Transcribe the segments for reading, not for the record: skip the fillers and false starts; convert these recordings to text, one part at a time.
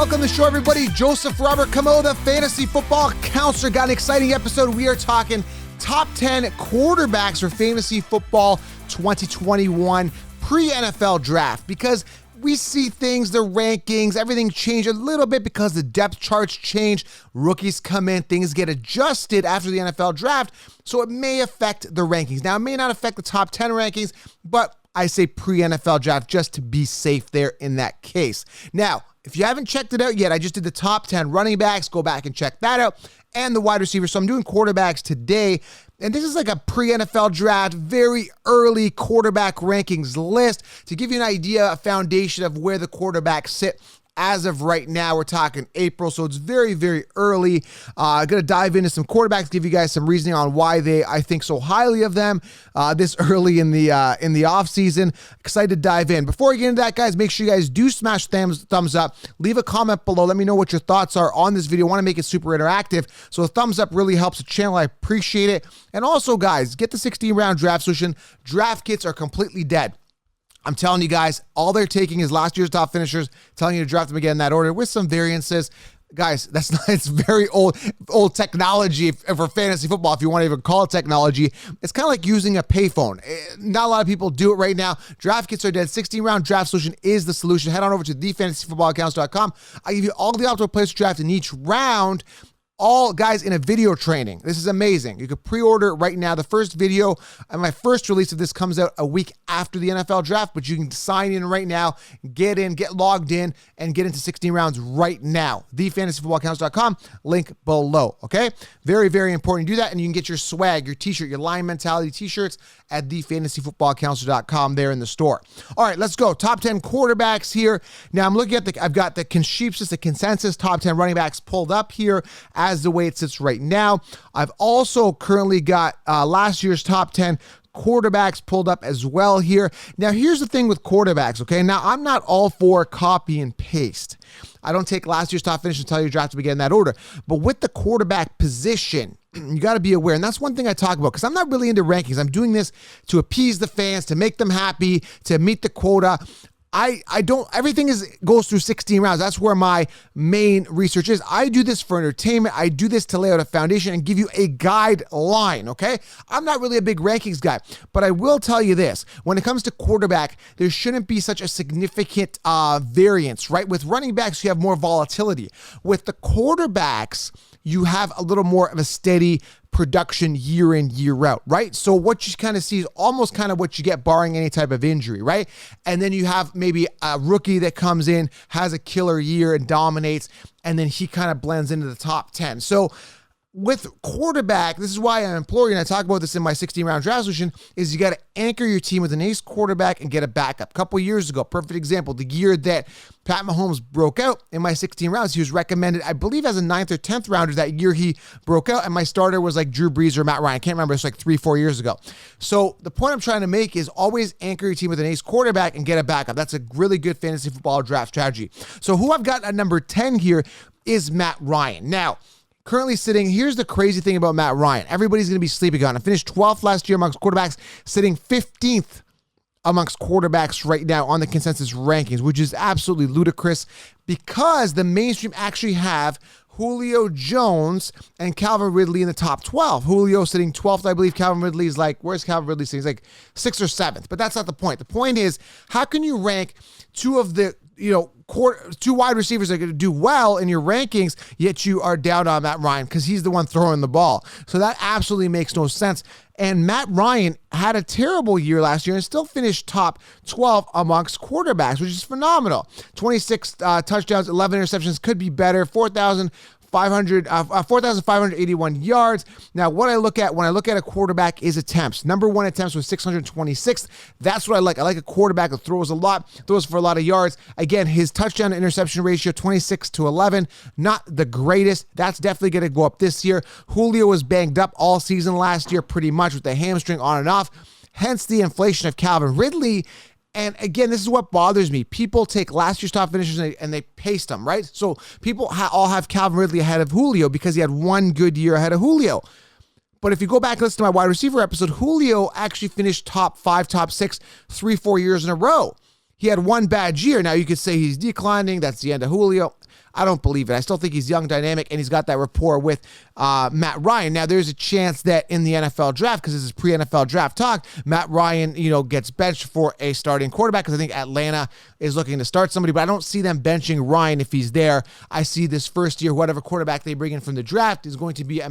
Welcome to the show, everybody. Joseph Robert Camo, the Fantasy Football Counselor. Got an exciting episode. We are talking top 10 quarterbacks for Fantasy Football 2021 pre-NFL draft, because we see things, the rankings, everything change a little bit because the depth charts change. Rookies come in, things get adjusted after the NFL draft, so it may affect the rankings. Now, it may not affect the top 10 rankings, but I say pre-NFL draft just to be safe there in that case. Now, if you haven't checked it out yet, I just did the top 10 running backs. Go back and check that out. And the wide receivers. So I'm doing quarterbacks today. And this is like a pre-NFL draft, very early quarterback rankings list to give you an idea, a foundation of where the quarterbacks sit. As of right now, we're talking April, so it's very, very early. I'm going to dive into some quarterbacks, give you guys some reasoning on why I think so highly of them this early in the offseason. Excited to dive in. Before we get into that, guys, make sure you guys do smash thumbs up. Leave a comment below. Let me know what your thoughts are on this video. I want to make it super interactive, so a thumbs up really helps the channel. I appreciate it. And also, guys, get the 16-round draft solution. Draft kits are completely dead. I'm telling you guys, all they're taking is last year's top finishers, telling you to draft them again in that order with some variances. Guys, it's very old technology for fantasy football, if you want to even call it technology. It's kind of like using a payphone. Not a lot of people do it right now. Draft kits are dead. 16-round draft solution is the solution. Head on over to thefantasyfootballaccounts.com. I give you all the optimal players to draft in each round. All guys in a video training. This is amazing. You can pre-order it right now. The first video and my first release of this comes out a week after the NFL draft, but you can sign in right now, get logged in, and get into 16 rounds right now. thefantasyfootballaccounts.com, link below, okay? Very, very important you do that, and you can get your swag, your t-shirt, your Lion Mentality t-shirts at thefantasyfootballcounselor.com there in the store. All right, let's go. Top 10 quarterbacks here. Now, I'm looking at I've got the consensus top 10 running backs pulled up here as the way it sits right now. I've also currently got last year's top 10 quarterbacks pulled up as well here. Now, here's the thing with quarterbacks, okay? Now, I'm not all for copy and paste. I don't take last year's top finish and tell you draft to begin in that order. But with the quarterback position, you got to be aware. And that's one thing I talk about, because I'm not really into rankings. I'm doing this to appease the fans, to make them happy, to meet the quota. Everything goes through 16 rounds. That's where my main research is. I do this for entertainment. I do this to lay out a foundation and give you a guideline, okay? I'm not really a big rankings guy, but I will tell you this. When it comes to quarterback, there shouldn't be such a significant variance, right? With running backs, you have more volatility. With the quarterbacks, you have a little more of a steady production year in, year out, right? So what you kind of see is almost kind of what you get barring any type of injury, right? And then you have maybe a rookie that comes in, has a killer year and dominates, and then he kind of blends into the top 10. So with quarterback, this is why I implore you, and I talk about this in my 16-round draft solution, is you got to anchor your team with an ace quarterback and get a backup. A couple years ago, perfect example, the year that Pat Mahomes broke out in my 16 rounds, he was recommended, I believe, as a 9th or 10th rounder that year he broke out, and my starter was like Drew Brees or Matt Ryan. I can't remember. It's like 3-4 years ago. So the point I'm trying to make is always anchor your team with an ace quarterback and get a backup. That's a really good fantasy football draft strategy. So who I've got at number 10 here is Matt Ryan. Now, currently sitting, here's the crazy thing about Matt Ryan. Everybody's going to be sleeping on him. Finished 12th last year amongst quarterbacks, sitting 15th amongst quarterbacks right now on the consensus rankings, which is absolutely ludicrous because the mainstream actually have Julio Jones and Calvin Ridley in the top 12. Julio sitting 12th, I believe. Calvin Ridley is like, where's Calvin Ridley sitting? He's like 6th or 7th, but that's not the point. The point is, how can you rank two of the, two wide receivers that are going to do well in your rankings, yet you are down on Matt Ryan because he's the one throwing the ball. So that absolutely makes no sense. And Matt Ryan had a terrible year last year and still finished top 12 amongst quarterbacks, which is phenomenal. 26 touchdowns, 11 interceptions, could be better. 4,581 yards. Now, what I look at when I look at a quarterback is attempts. Number one attempts was 626th. That's what I like. I like a quarterback that throws a lot, throws for a lot of yards. Again, his touchdown to interception ratio, 26-11. Not the greatest. That's definitely going to go up this year. Julio was banged up all season last year pretty much with the hamstring on and off. Hence the inflation of Calvin Ridley. And again, this is what bothers me. People take last year's top finishers and they paste them, right? So people all have Calvin Ridley ahead of Julio because he had one good year ahead of Julio. But if you go back and listen to my wide receiver episode, Julio actually finished top 5, top 6, 3-4 years in a row. He had one bad year. Now you could say he's declining. That's the end of Julio. I don't believe it. I still think he's young, dynamic, and he's got that rapport with Matt Ryan. Now, there's a chance that in the NFL draft, because this is pre-NFL draft talk, Matt Ryan, gets benched for a starting quarterback, because I think Atlanta is looking to start somebody, but I don't see them benching Ryan if he's there. I see this first year, whatever quarterback they bring in from the draft is going to be,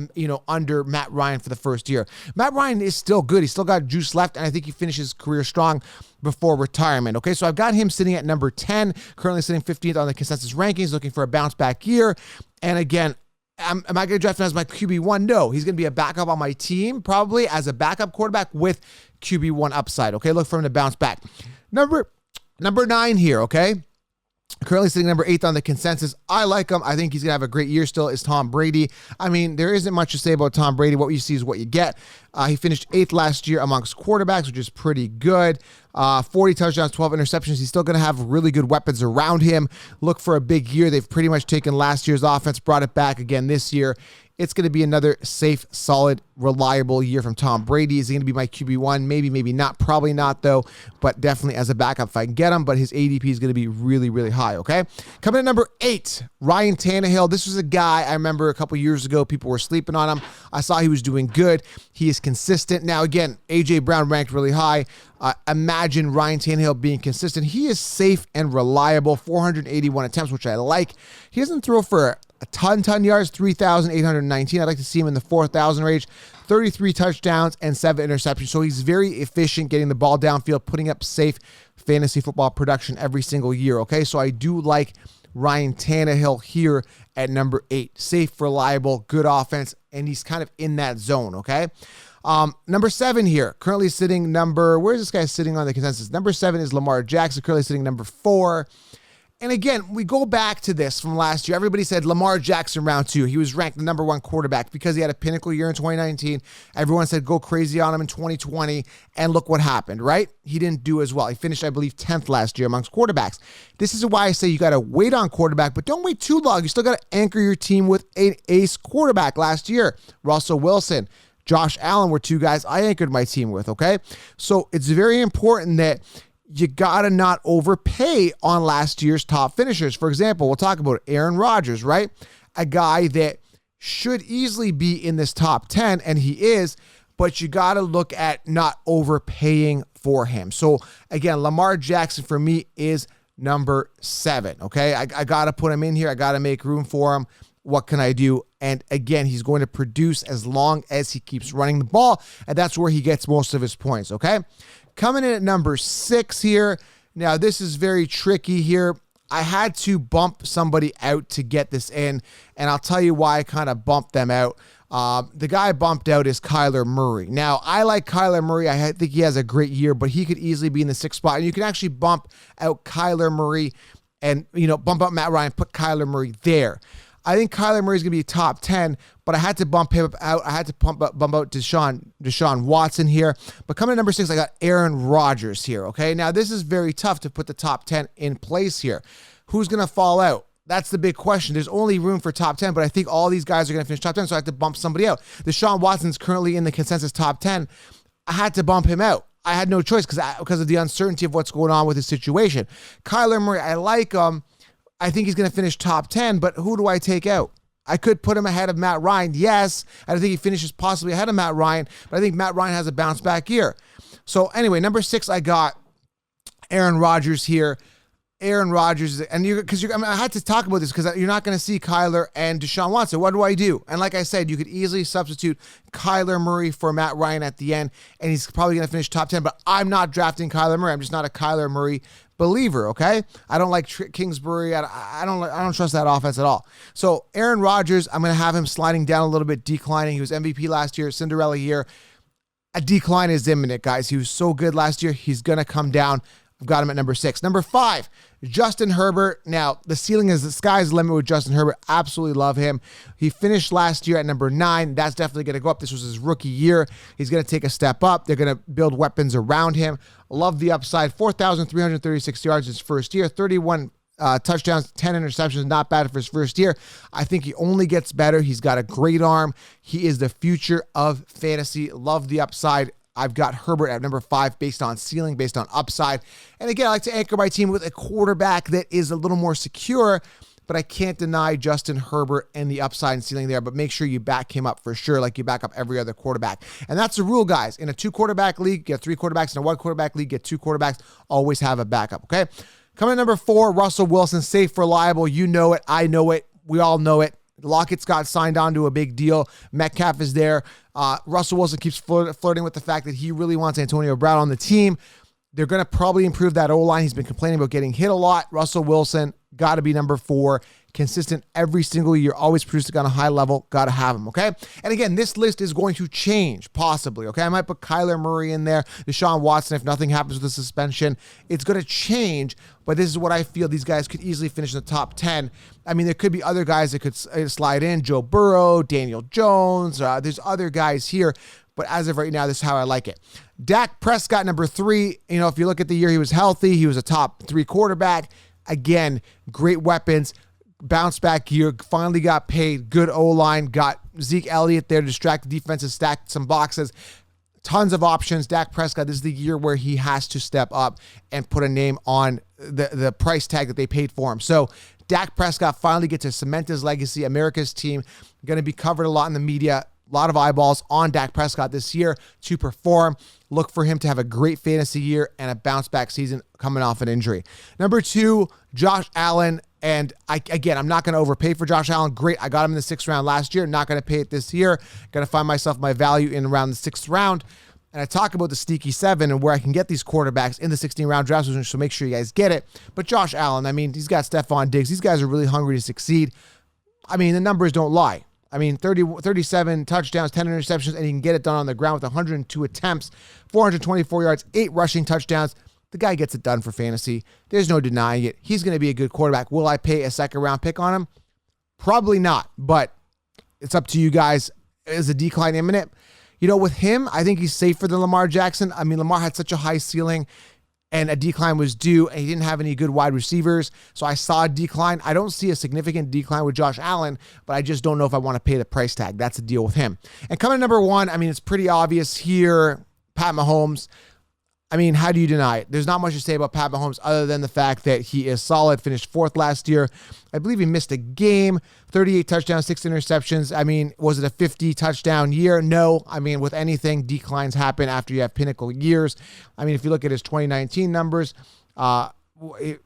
under Matt Ryan for the first year. Matt Ryan is still good. He's still got juice left, and I think he finishes his career strong before retirement. Okay, so I've got him sitting at number 10, currently sitting 15th on the consensus rankings, looking for a bounce back year. And again, am I going to draft him as my QB1? No, he's going to be a backup on my team, probably as a backup quarterback with QB1 upside. Okay, look for him to bounce back. Number 9 here, okay? Currently sitting number 8 on the consensus. I like him. I think he's going to have a great year still, is Tom Brady. I mean, there isn't much to say about Tom Brady. What you see is what you get. He finished 8th last year amongst quarterbacks, which is pretty good. 40 touchdowns, 12 interceptions. He's still going to have really good weapons around him. Look for a big year. They've pretty much taken last year's offense, brought it back again this year. It's going to be another safe, solid, reliable year from Tom Brady. Is he going to be my QB1? Maybe, maybe not. Probably not, though, but definitely as a backup if I can get him. But his ADP is going to be really, really high, okay? Coming at number 8, Ryan Tannehill. This was a guy I remember a couple years ago. People were sleeping on him. I saw he was doing good. He is consistent. Now, again, A.J. Brown ranked really high. Imagine Ryan Tannehill being consistent. He is safe and reliable. 481 attempts, which I like. He doesn't throw for a ton yards, 3,819. I'd like to see him in the 4,000 range. 33 touchdowns and 7 interceptions. So he's very efficient getting the ball downfield, putting up safe fantasy football production every single year, okay? So I do like Ryan Tannehill here at number 8. Safe, reliable, good offense, and he's kind of in that zone, okay? Number 7 here, currently sitting where's this guy sitting on the consensus? Number 7 is Lamar Jackson, currently sitting number 4. And again, we go back to this from last year. Everybody said Lamar Jackson round 2. He was ranked the number 1 quarterback because he had a pinnacle year in 2019. Everyone said go crazy on him in 2020. And look what happened, right? He didn't do as well. He finished, I believe, 10th last year amongst quarterbacks. This is why I say you got to wait on quarterback, but don't wait too long. You still got to anchor your team with an ace quarterback last year. Russell Wilson, Josh Allen were 2 guys I anchored my team with, okay? So it's very important that you got to not overpay on last year's top finishers. For example, we'll talk about Aaron Rodgers, right? A guy that should easily be in this top 10, and he is, but you got to look at not overpaying for him. So again, Lamar Jackson for me is number 7, okay? I got to put him in here. I got to make room for him. What can I do? And again, he's going to produce as long as he keeps running the ball, and that's where he gets most of his points, okay? Coming in at number 6 here. Now, this is very tricky here. I had to bump somebody out to get this in, and I'll tell you why I kind of bumped them out. The guy I bumped out is Kyler Murray. Now, I like Kyler Murray. I think he has a great year, but he could easily be in the 6th spot. And you can actually bump out Kyler Murray and, bump up Matt Ryan, put Kyler Murray there. I think Kyler Murray is going to be top 10, but I had to bump him out. I had to bump out Deshaun Watson here. But coming to number 6, I got Aaron Rodgers here, okay? Now, this is very tough to put the top 10 in place here. Who's going to fall out? That's the big question. There's only room for top 10, but I think all these guys are going to finish top 10, so I have to bump somebody out. Deshaun Watson's currently in the consensus top 10. I had to bump him out. I had no choice because of the uncertainty of what's going on with his situation. Kyler Murray, I like him. I think he's going to finish top 10, but who do I take out? I could put him ahead of Matt Ryan. Yes, I think he finishes possibly ahead of Matt Ryan, but I think Matt Ryan has a bounce back year. So anyway, number 6, I got Aaron Rodgers here. Aaron Rodgers, and I had to talk about this because you're not going to see Kyler and Deshaun Watson. What do I do? And like I said, you could easily substitute Kyler Murray for Matt Ryan at the end, and he's probably going to finish top 10, but I'm not drafting Kyler Murray. I'm just not a Kyler Murray believer, okay? I don't like Kingsbury. I don't trust that offense at all. So Aaron Rodgers, I'm going to have him sliding down a little bit, declining. He was MVP last year, Cinderella year. A decline is imminent, guys. He was so good last year. He's going to come down. I've got him at number 6. Number 5, Justin Herbert. Now, the sky's the limit with Justin Herbert. Absolutely love him. He finished last year at number 9. That's definitely going to go up. This was his rookie year. He's going to take a step up. They're going to build weapons around him. Love the upside. 4,336 yards his first year. 31 touchdowns, 10 interceptions. Not bad for his first year. I think he only gets better. He's got a great arm. He is the future of fantasy. Love the upside. I've got Herbert at number 5 based on ceiling, based on upside. And again, I like to anchor my team with a quarterback that is a little more secure, but I can't deny Justin Herbert and the upside and ceiling there, but make sure you back him up for sure, like you back up every other quarterback. And that's the rule, guys. In a 2-quarterback league, get 3 quarterbacks. In a 1-quarterback league, get 2 quarterbacks. Always have a backup, okay? Coming at number 4, Russell Wilson, safe, reliable. You know it. I know it. We all know it. Lockett's got signed on to a big deal. Metcalf is there. Russell Wilson keeps flirting with the fact that he really wants Antonio Brown on the team. They're going to probably improve that O-line. He's been complaining about getting hit a lot. Russell Wilson, got to be number 4. Consistent every single year, always producing on a high level. Got to have him, okay? And again, this list is going to change, possibly, okay? I might put Kyler Murray in there, Deshaun Watson, if nothing happens with the suspension. It's going to change, but this is what I feel these guys could easily finish in the top 10. I mean, there could be other guys that could slide in, Joe Burrow, Daniel Jones. There's other guys here, but as of right now, this is how I like it. Dak Prescott, number 3. You know, if you look at the year he was healthy, he was a top 3 quarterback. Again, great weapons. Bounce back year, finally got paid. Good O-line, got Zeke Elliott there to distract the defense and stack some boxes. Tons of options. Dak Prescott, this is the year where he has to step up and put a name on the price tag that they paid for him. So Dak Prescott finally gets to cement his legacy. America's team, going to be covered a lot in the media. A lot of eyeballs on Dak Prescott this year to perform. Look for him to have a great fantasy year and a bounce back season coming off an injury. Number 2, Josh Allen. And I'm not going to overpay for Josh Allen. Great. I got him in the 6th round last year. Not going to pay it this year. Going to find myself my value in around the 6th round. And I talk about the sneaky 7 and where I can get these quarterbacks in the 16-round draft, so make sure you guys get it. But Josh Allen, I mean, he's got Stephon Diggs. These guys are really hungry to succeed. I mean, the numbers don't lie. I mean, 37 touchdowns, 10 interceptions, and he can get it done on the ground with 102 attempts, 424 yards, 8 rushing touchdowns. The guy gets it done for fantasy. There's no denying it. He's going to be a good quarterback. Will I pay a 2nd-round pick on him? Probably not, but it's up to you guys. Is a decline imminent? You know, with him, I think he's safer than Lamar Jackson. I mean, Lamar had such a high ceiling, and a decline was due, and he didn't have any good wide receivers, so I saw a decline. I don't see a significant decline with Josh Allen, but I just don't know if I want to pay the price tag. That's the deal with him. And coming to number 1, I mean, it's pretty obvious here, Pat Mahomes. I mean, how do you deny it? There's not much to say about Pat Mahomes other than the fact that he is solid, finished 4th last year. I believe he missed a game, 38 touchdowns, 6 interceptions. I mean, was it a 50-touchdown year? No. I mean, with anything, declines happen after you have pinnacle years. I mean, if you look at his 2019 numbers,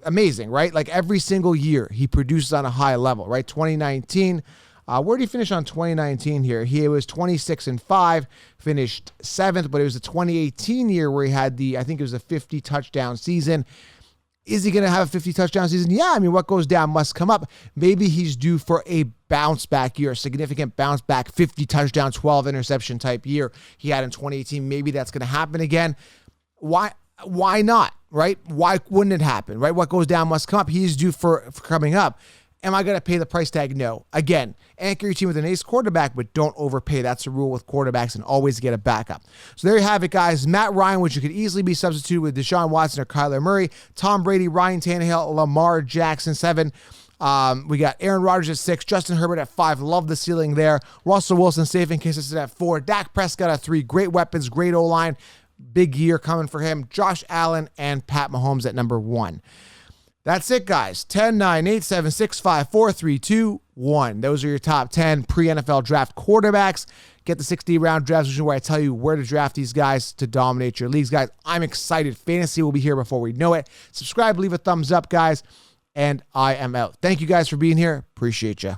amazing, right? Like every single year, he produces on a high level, right? 2019, where did he finish on 2019 here? He was 26-5, finished 7th, but it was the 2018 year where he had I think it was a 50-touchdown season. Is he going to have a 50-touchdown season? Yeah, I mean, what goes down must come up. Maybe he's due for a bounce back year, a significant bounce back, 50-touchdown, 12-interception type year he had in 2018. Maybe that's going to happen again. Why not, right? Why wouldn't it happen, right? What goes down must come up. He's due for coming up. Am I going to pay the price tag? No. Again, anchor your team with an ace quarterback, but don't overpay. That's the rule with quarterbacks, and always get a backup. So there you have it, guys. Matt Ryan, which you could easily be substituted with Deshaun Watson or Kyler Murray. Tom Brady, Ryan Tannehill, Lamar Jackson, 7. We got Aaron Rodgers at 6, Justin Herbert at 5. Love the ceiling there. Russell Wilson safe and consistent at 4. Dak Prescott at 3. Great weapons, great O-line. Big year coming for him. Josh Allen and Pat Mahomes at number 1. That's it, guys. 10, 9, 8, 7, 6, 5, 4, 3, 2, 1. Those are your top 10 pre-NFL draft quarterbacks. Get the 60-round draft, which is where I tell you where to draft these guys to dominate your leagues, guys. I'm excited. Fantasy will be here before we know it. Subscribe, leave a thumbs up, guys, and I am out. Thank you guys for being here. Appreciate you.